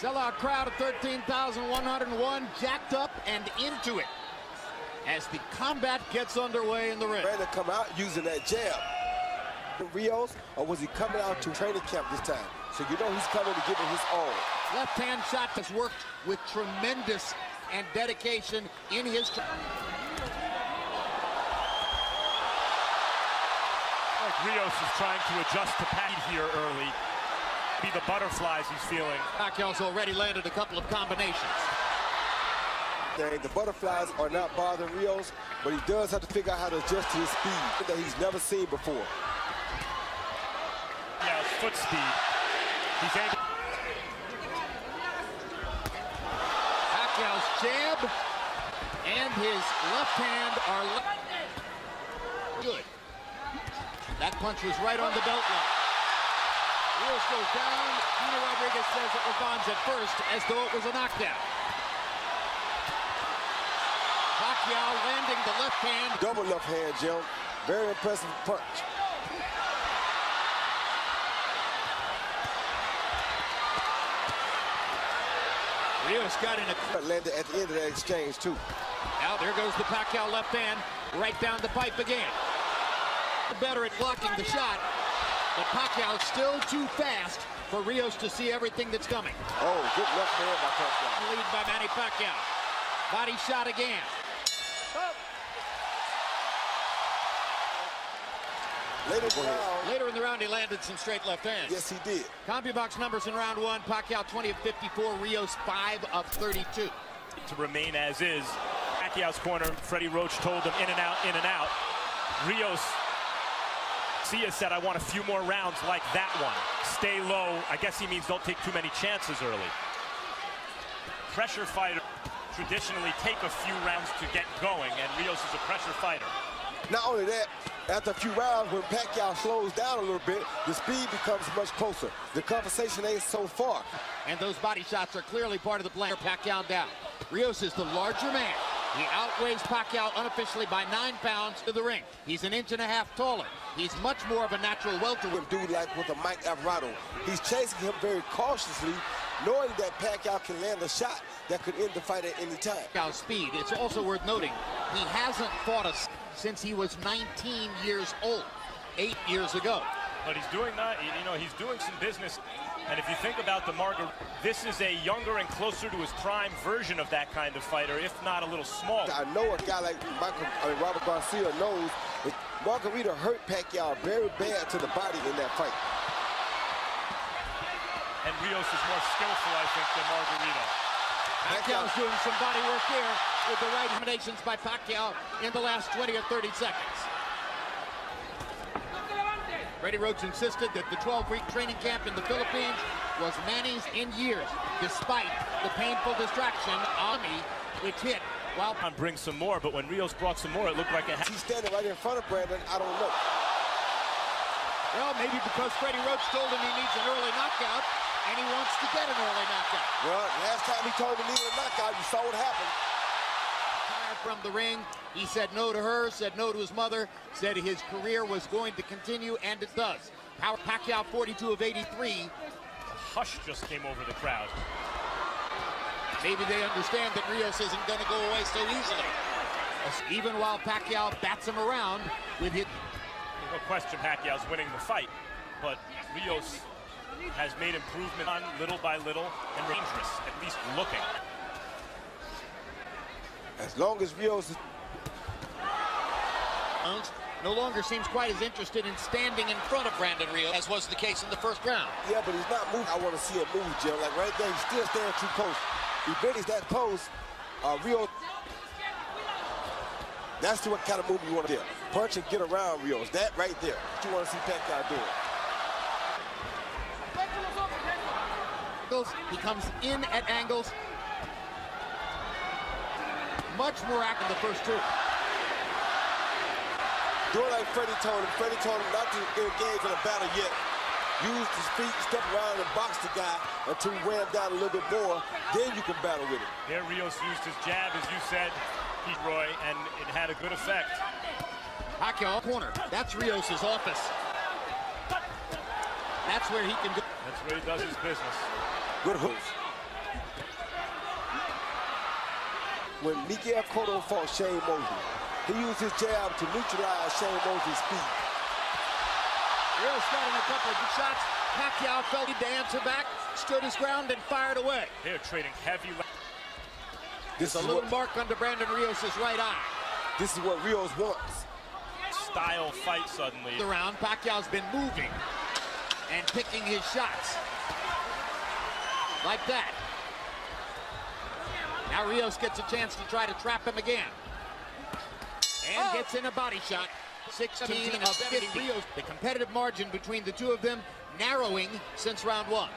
Sellout crowd of 13,101, jacked up and into it as the combat gets underway in the ring. Ready to come out using that jab. Rios, or was he coming out to training camp this time? So you know he's coming to give it his all. Left hand shot has worked with tremendous and dedication in his. Like Rios is trying to adjust to Pac here early. Be the butterflies he's feeling. Pacquiao's already landed a couple of combinations. The butterflies are not bothering Rios, but he does have to figure out how to adjust to his speed that he's never seen before. Yeah, his foot speed. He's able. Pacquiao's jab and his left hand are good. That punch was right on the belt line. Rios goes down. Gina Rodriguez says it was Bonds at first, as though it was a knockdown. Pacquiao landing the left hand. Double left hand, Jim. Very impressive punch. Rios got in a... Landed at the end of that exchange, too. Now there goes the Pacquiao left hand, right down the pipe again. Better at blocking the shot, but Pacquiao's still too fast for Rios to see everything that's coming. Oh, good left hand by Pacquiao. Lead by Manny Pacquiao. Body shot again. Later in the round, he landed some straight left hands. Yes, he did. CompuBox numbers in round one: Pacquiao 20 of 54, Rios 5 of 32. To remain as is. Pacquiao's corner, Freddie Roach told him in and out, in and out. Rios, Sia said, I want a few more rounds like that one. Stay low. I guess he means don't take too many chances early. Pressure fighter traditionally take a few rounds to get going, and Rios is a pressure fighter. Not only that, after a few rounds, when Pacquiao slows down a little bit, the speed becomes much closer. The conversation ain't so far. And those body shots are clearly part of the plan. Pacquiao down. Rios is the larger man. He outweighs Pacquiao unofficially by 9 pounds to the ring. He's an inch and a half taller. He's much more of a natural welterweight. Dude like with a Mike Alvarado. He's chasing him very cautiously, knowing that Pacquiao can land a shot that could end the fight at any time. Pacquiao's speed. It's also worth noting he hasn't fought us since he was 19 years old, 8 years ago. But he's doing that, you know, he's doing some business. And if you think about the Margarita, this is a younger and closer to his prime version of that kind of fighter, if not a little smaller. I know a guy like Robert Garcia knows that Margarita hurt Pacquiao very bad to the body in that fight. And Rios is more skillful, I think, than Margarita. Pacquiao's doing some body work here with the right combinations by Pacquiao in the last 20 or 30 seconds. Freddie Roach insisted that the 12-week training camp in the Philippines was Manny's in years, despite the painful distraction on me, which hit while... Bring some more, but when Rios brought some more, it looked like he's standing right in front of Brandon. I don't know. Well, maybe because Freddie Roach told him he needs an early knockout, and he wants to get an early knockout. Well, last time he told him he needed a knockout, you saw what happened. From the ring, he said no to her, said no to his mother, said his career was going to continue, and it does. Pacquiao 42 of 83. A hush just came over the crowd. Maybe they understand that Rios isn't going to go away so easily. Even while Pacquiao bats him around with his... No question Pacquiao's winning the fight, but Rios has made improvement on little by little and dangerous, at least looking. As long as Rios no longer seems quite as interested in standing in front of Brandon Rios as was the case in the first round. Yeah, but he's not moving. I want to see him move, Jim. Like right there, he's still standing too close. He benches that close. Rios. That's what kind of move you want to do. Punch and get around Rios. That right there. What you want to see Pacquiao doing. He comes in at angles. Much more active in the first two. Doing like Freddie told him. Freddie told him not to engage in a battle yet. Use his feet, step around and box the guy until you wear him down a little bit more. Then you can battle with him. There Rios used his jab, as you said, Roy, and it had a good effect. Pacquiao corner. That's Rios' office. That's where he can go. That's where he does his business. Good hooks. when Miguel Cotto fought Shane Mosley. He used his jab to neutralize Shane Mosley's speed. Rios got in a couple of good shots. Pacquiao felt he had to answer back, stood his ground, and fired away. They're trading heavy. There's a little mark under Brandon Rios' right eye. This is what Rios wants. Style fight suddenly. The round, Pacquiao's been moving and picking his shots. Like that. Now Rios gets a chance to try to trap him again. And gets in a body shot. 16 of 50. Rios. The competitive margin between the two of them narrowing since round one.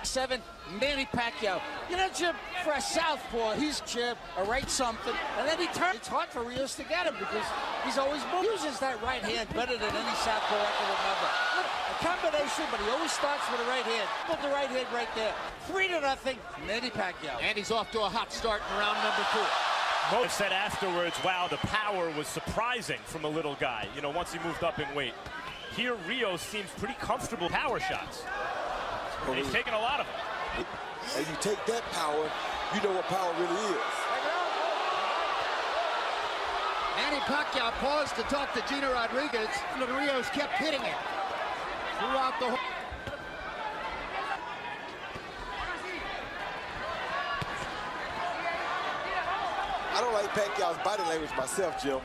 7, Manny Pacquiao. You know, Jim, for a southpaw, he's chip or right something, and then he turns. It's hard for Rios to get him because he's always uses that right hand better than any southpaw I can remember. Look, a combination, but he always starts with the right hand. Put the right hand right there. 3-0, Manny Pacquiao. And he's off to a hot start in round number 4. Mo said afterwards, wow, the power was surprising from a little guy, you know, once he moved up in weight. Here, Rios seems pretty comfortable power shots. And he's taking a lot of them. And you take that power, you know what power really is. Manny Pacquiao paused to talk to Gina Rodriguez, and Rios kept hitting it throughout the whole. I don't like Pacquiao's body language myself, Jim.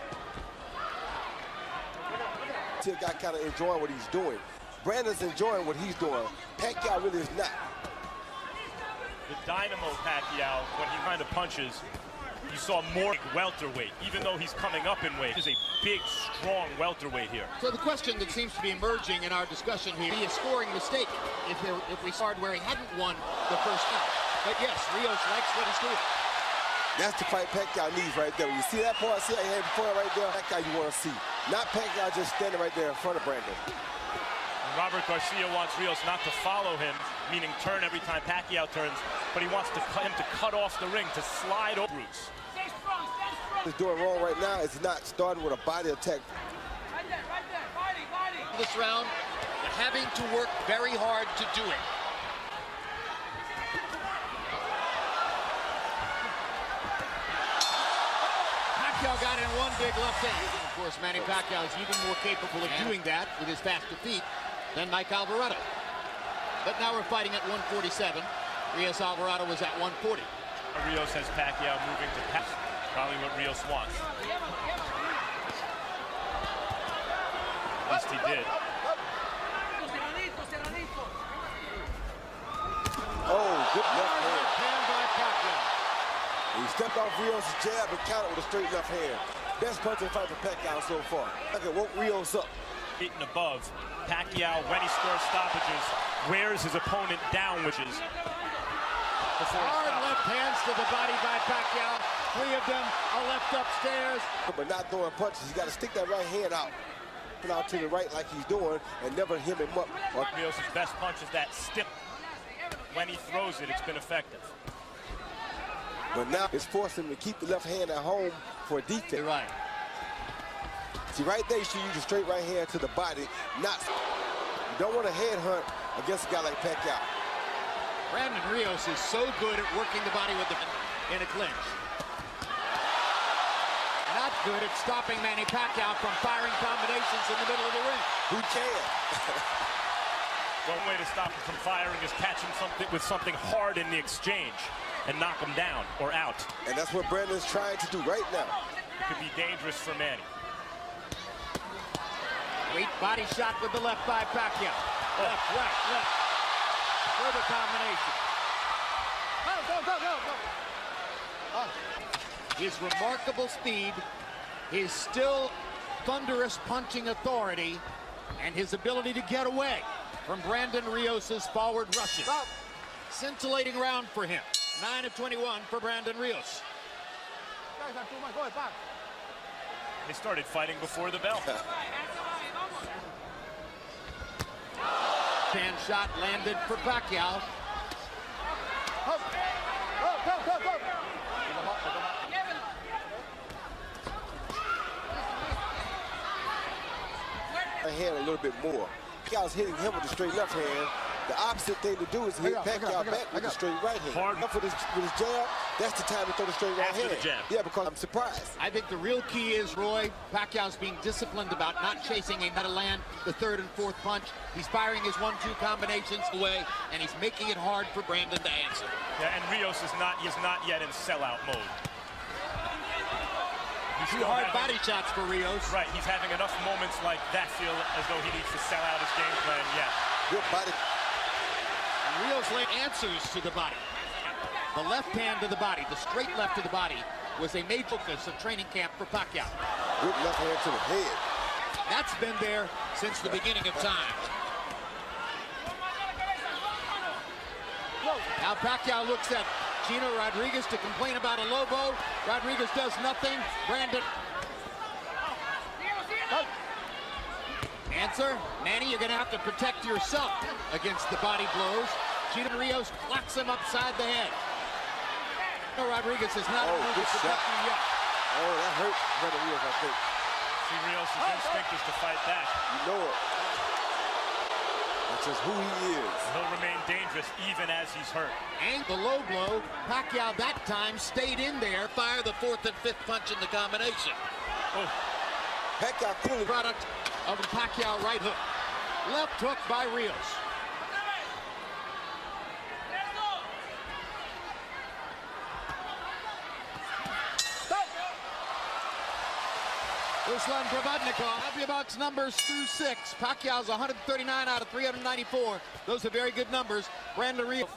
Till guy kind of enjoying what he's doing. Brandon's enjoying what he's doing. Pacquiao really is not. The dynamo Pacquiao, when he kind of punches, you saw more welterweight, even though he's coming up in weight. He's a big, strong welterweight here. So the question that seems to be emerging in our discussion here, be a scoring mistake if we started where he hadn't won the first round. But yes, Rios likes what he's doing. That's the fight Pacquiao needs right there. When you see that part, see how he had before right there, Pacquiao you want to see. Not Pacquiao just standing right there in front of Brandon. Robert Garcia wants Rios not to follow him, meaning turn every time Pacquiao turns, but he wants him to cut off the ring, to slide over Ríos. What he's doing wrong right now is not starting with a body attack. Right there, body. This round, having to work very hard to do it. Pacquiao got in one big left hand. Of course, Manny Pacquiao is even more capable of doing that with his faster feet than Mike Alvarado. But now we're fighting at 147. Rios Alvarado was at 140. Rios has Pacquiao moving to pass. Probably what Rios wants. At least he did. Oh, good left hand by Pacquiao. He stepped off Rios' jab and countered with a straight left hand. Best punching fight for Pacquiao so far. Look at woke Rios up. 8 and above. Pacquiao, when he scores stoppages, wears his opponent down, which is hard left hands to the body by Pacquiao. 3 of them are left upstairs. But not throwing punches. He's got to stick that right hand out. Put out to the right like he's doing and never hem him up. Rios' best punch is that stiff. When he throws it, it's been effective. But now it's forcing him to keep the left hand at home for a defense. You're right. See, right there, you should use a straight right hand to the body. You don't want to headhunt against a guy like Pacquiao. Brandon Rios is so good at working the body with in a clinch. Not good at stopping Manny Pacquiao from firing combinations in the middle of the ring. Who can? One way to stop him from firing is catch him with something hard in the exchange and knock him down or out. And that's what Brandon's trying to do right now. It could be dangerous for Manny. Great body shot with the left by Pacquiao. Left, right, left. Further combination. Go. His remarkable speed, his still thunderous punching authority, and his ability to get away from Brandon Rios' forward rushes. Scintillating round for him. 9 of 21 for Brandon Rios. They started fighting before the bell. Hand shot landed for Pacquiao. Go. Hand a little bit more. Pacquiao's hitting him with the straight left hand. The opposite thing to do is hit Pacquiao back with the straight right hand. Hard. With his jab, that's the time to throw the straight right hand. After the jab. Yeah, because I'm surprised. I think the real key is, Roy, Pacquiao's being disciplined about not chasing a to land the third and fourth punch. He's firing his 1-2 combinations away, and he's making it hard for Brandon to answer. Yeah, and Rios is not yet in sellout mode. Two hard body shots for Rios. Right, he's having enough moments like that feel as though he needs to sell out his game plan yet. Good body. Rios answers to the body. The left hand to the body, the straight left to the body, was a major focus of training camp for Pacquiao. Good left hand to the head. That's been there since the beginning of time. Now Pacquiao looks at Gino Rodriguez to complain about a Lobo. Rodriguez does nothing. Brandon. Answer, Manny, you're going to have to protect yourself against the body blows. Gino Rios clocks him upside the head. Gino Rodriguez is not able to protect you yet. Oh, that hurt Brandon Rios, I think. See, Rios' instinct is to fight back. You know it. That's just who he is. He'll remain dangerous even as he's hurt. And the low blow, Pacquiao that time stayed in there, fire the fourth and fifth punch in the combination. Oh. Pacquiao cooling product of the Pacquiao right hook. Left hook by Rios. Ruslan Provodnikov, WBO numbers through 6. Pacquiao's 139 out of 394. Those are very good numbers. Brandon Rios.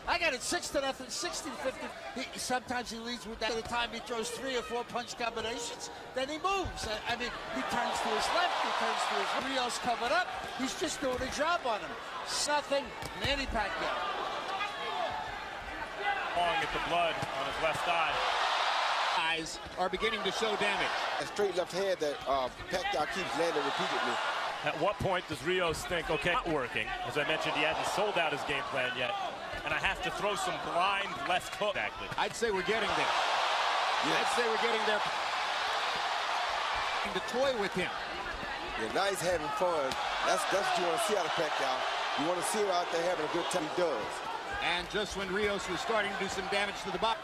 I got it 6-0, 60-50. Sometimes he leads with that. At the time he throws 3 or 4 punch combinations, then he moves. I mean, he turns to his left, he turns to his right. Rios covered up. He's just doing a job on him. Nothing. Manny Pacquiao. Pawing at the blood on his left eye. Eyes are beginning to show damage. A straight left hand that Pacquiao keeps landing repeatedly. At what point does Rios think, okay, not working? As I mentioned, he hasn't sold out his game plan yet. And I have to throw some blind left hook. Exactly. I'd say we're getting there. Yes. I'd say we're getting there. To toy with him. Yeah, now he's having fun. That's what you want to see out of Pacquiao. You want to see him out there having a good time. He does. And just when Rios was starting to do some damage to the body.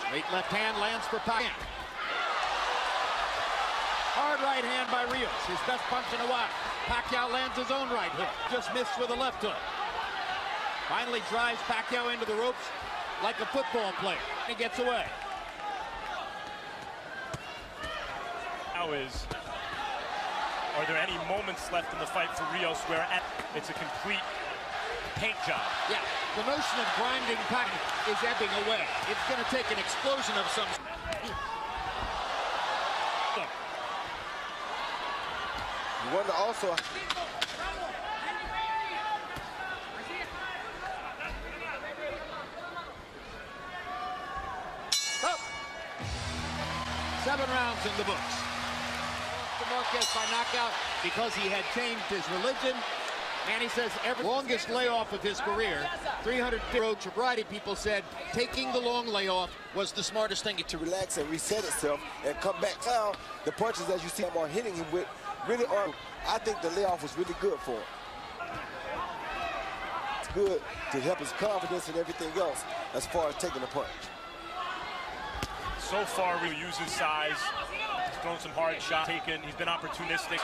Straight left hand lands for Pacquiao. Hard right hand by Rios, his best punch in a while. Pacquiao lands his own right hook, just missed with a left hook. Finally drives Pacquiao into the ropes like a football player. He gets away. Now are there any moments left in the fight for Rios where it's a complete paint job? Yeah, the notion of grinding Pacquiao is ebbing away. It's going to take an explosion of some. You wonder also. Oh. 7 rounds in the books. Marquez by knockout because he had changed his religion. Manny says every longest layoff of his career, 300 road. A variety of people said taking the long layoff was the smartest thing. To relax and reset itself and come back. Now, the punches, as you see him are hitting him with, really are. I think the layoff was really good for him. It's good to help his confidence and everything else as far as taking a punch. So far, we use his size. He's thrown some hard shots. He's been opportunistic.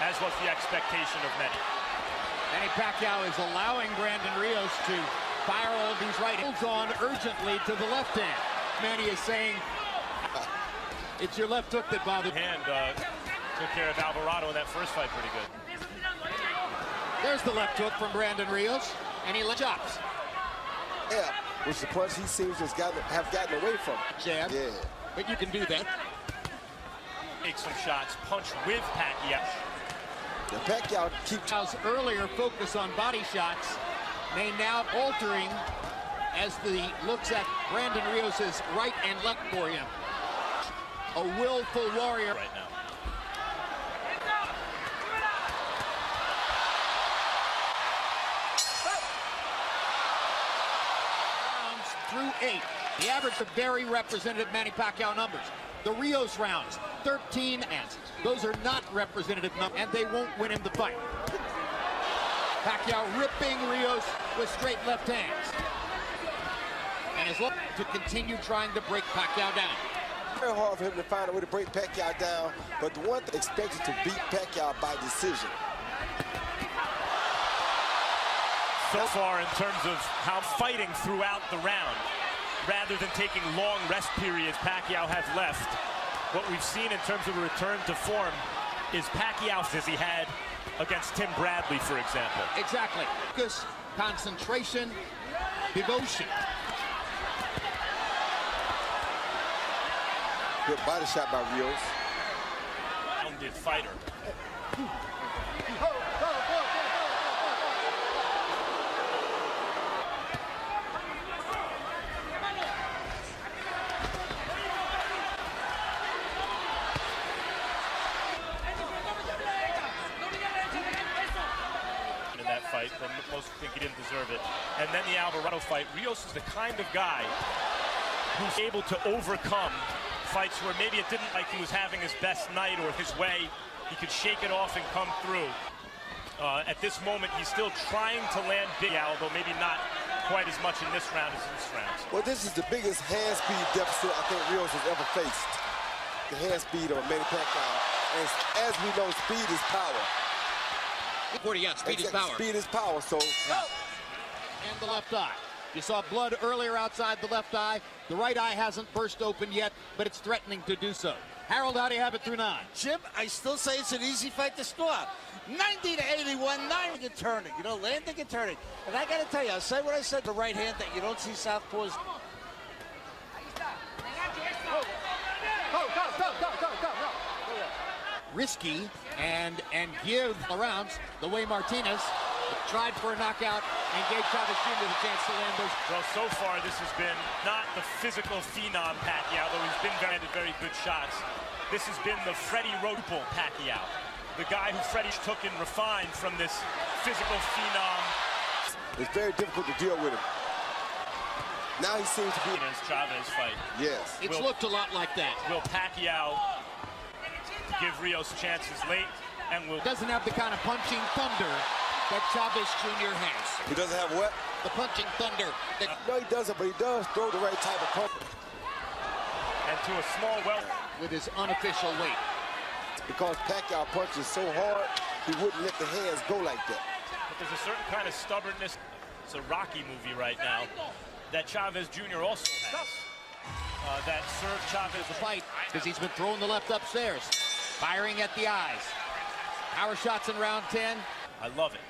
As was the expectation of many. Manny Pacquiao is allowing Brandon Rios to fire all these right hands on urgently to the left hand. Manny is saying, it's your left hook that bothered. Hand took care of Alvarado in that first fight pretty good. There's the left hook from Brandon Rios, and he chops. Yeah, which the punch he seems to have gotten away from. Jab. Yeah. But you can do that. Take some shots, punch with Pacquiao. The Pacquiao keeps earlier focus on body shots may now altering as the looks at Brandon Rios' right and left for him. A willful warrior right now. Rounds through 8. The average of very representative Manny Pacquiao numbers. The Rios rounds, 13 ounces. Those are not representative numbers, and they won't win him the fight. Pacquiao ripping Rios with straight left hands. And is looking to continue trying to break Pacquiao down. Very hard for him to find a way to break Pacquiao down, but the one thing expected to beat Pacquiao by decision. So far, in terms of how fighting throughout the round, rather than taking long rest periods Pacquiao has left, what we've seen in terms of a return to form is Pacquiao as he had against Tim Bradley, for example. Exactly. Focus, concentration, devotion. Good body shot by Rios. Rounded fighter. Fight, but most think he didn't deserve it. And then the Alvarado fight. Rios is the kind of guy who's able to overcome fights where maybe it didn't like he was having his best night or his way. He could shake it off and come through. At this moment, he's still trying to land big, although maybe not quite as much in this round as in this round. Well, this is the biggest hand speed deficit I think Rios has ever faced. The hand speed of Manny Pacquiao. And as we know, speed is power. 40, yeah, speed is power. Speed is power, so. Yeah. And the left eye. You saw blood earlier outside the left eye. The right eye hasn't burst open yet, but it's threatening to do so. Harold, how do you have it through 9? Jim, I still say it's an easy fight to score. 90-81, landing and turning. You know, landing and turning. And I got to tell you, I'll say what I said, the right hand that you don't see southpaws. Go. Risky and give the rounds the way Martinez tried for a knockout and gave Chavez Jr. the chance to land those. Well, so far this has been not the physical phenom Pacquiao, though he's been very good shots. This has been the Freddie Roach Pacquiao, the guy who Freddie took and refined from this physical phenom. It's very difficult to deal with him. Now he seems to be in his Chavez fight. Yes. It's looked a lot like that. Will Pacquiao give Rios chances late, and doesn't have the kind of punching thunder that Chavez Jr. has. He doesn't have what? The punching thunder. No, he doesn't, but he does throw the right type of punch. And to a small welter. With his unofficial weight. Because Pacquiao punches so hard, he wouldn't let the hands go like that. But there's a certain kind of stubbornness. It's a Rocky movie right now that Chavez Jr. also has. That served Chavez the fight because he's been throwing the left upstairs. Firing at the eyes. Power shots in round 10. I love it.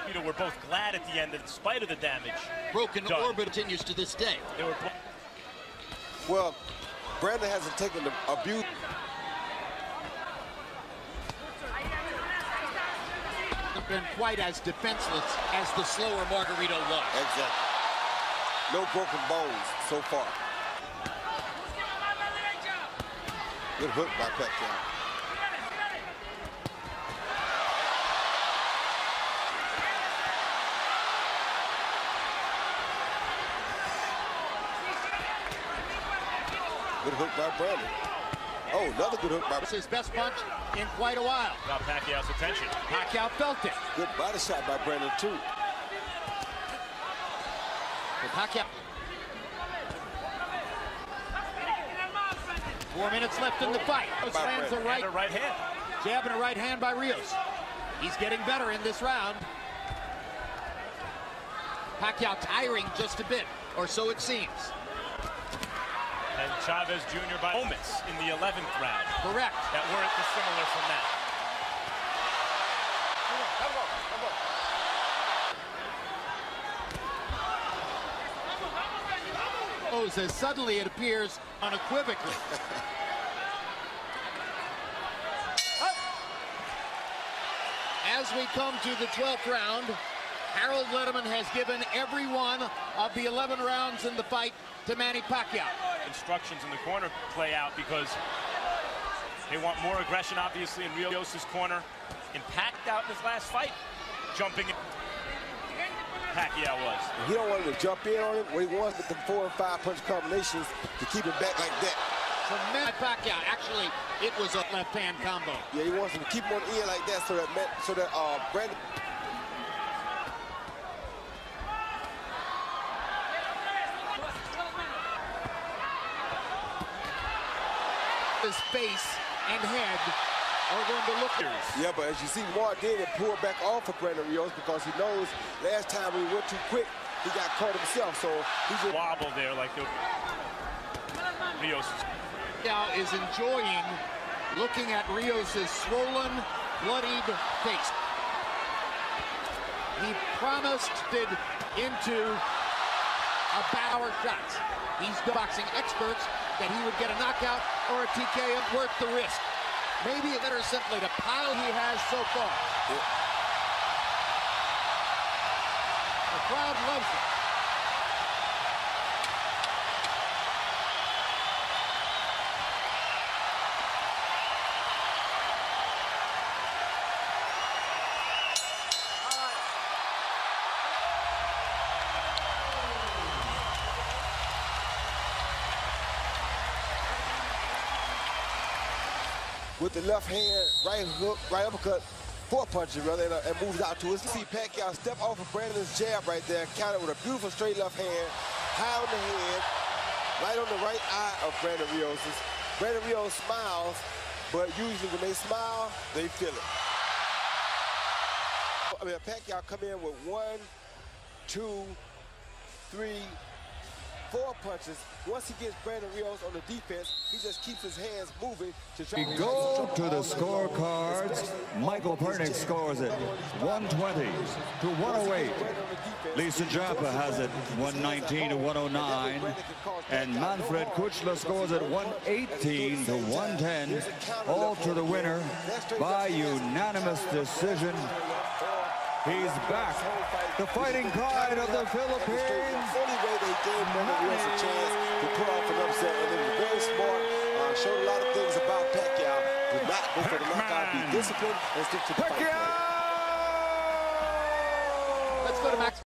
You know, we're both glad at the end, in spite of the damage. Broken orbit continues to this day. They were well, Brandon hasn't taken the abuse. Been quite as defenseless as the slower Margarito was. Exactly. No broken bones so far. Good hook by Pacquiao. Good hook by Brandon. Oh, another good hook by It's his best punch in quite a while. Got Pacquiao's attention. Pacquiao felt it. Good body shot by Brandon, too. Pacquiao. 4 minutes left in the fight. Lands a right hand. Jab and a right hand by Rios. He's getting better in this round. Pacquiao tiring just a bit, or so it seems. And Chavez Jr. by moments in the 11th round. Correct. That weren't dissimilar from that. As suddenly it appears unequivocally. As we come to the 12th round, Harold Letterman has given every one of the 11 rounds in the fight to Manny Pacquiao. Instructions in the corner play out because they want more aggression, obviously, in Rios' corner. And Pacquiao in his last fight, jumping in. Pacquiao was. He don't want him to jump in on him. What he wants with the 4 and 5 punch combinations to keep him back like that. from Manny Pacquiao. Actually, it was a left-hand combo. Yeah, he wants him to keep him on the ear like that so that Brandon. His face and head are going to look. Yeah, but as you see, Mark David pulled back off of Brandon Rios because he knows last time we went too quick, he got caught himself. So he's a wobble there like the Rios. Now is enjoying looking at Rios' swollen, bloodied face. He promised it into a power shot. These boxing experts that he would get a knockout or a TKO worth the risk. Maybe it's better simply to pile he has so far. Yeah. The crowd loves it. With the left hand, right hook, right uppercut, four punches rather, and moves out to his. See Pacquiao step off of Brandon's jab right there, counter with a beautiful straight left hand, high on the head, right on the right eye of Brandon Rios. Brandon Rios smiles, but usually when they smile, they feel it. I mean, Pacquiao come in with 1, 2, 3, 4 punches. Once he gets Brandon Rios on the defense, he just keeps his hands moving to try We go to the scorecards. Michael Pernick scores it 120 to 108. Lisa Japa has it 119 to 109. And Manfred Kuchler scores it 118 to 110. All to the winner by unanimous decision. He's back. The fighting pride of the Philippines. The only way they gave Brandon Rios a chance to put off an upset, and it was very smart. Showed a lot of things about Pacquiao. Do not go for the knockout. Be disciplined and stick to the fight. Let's go to Max.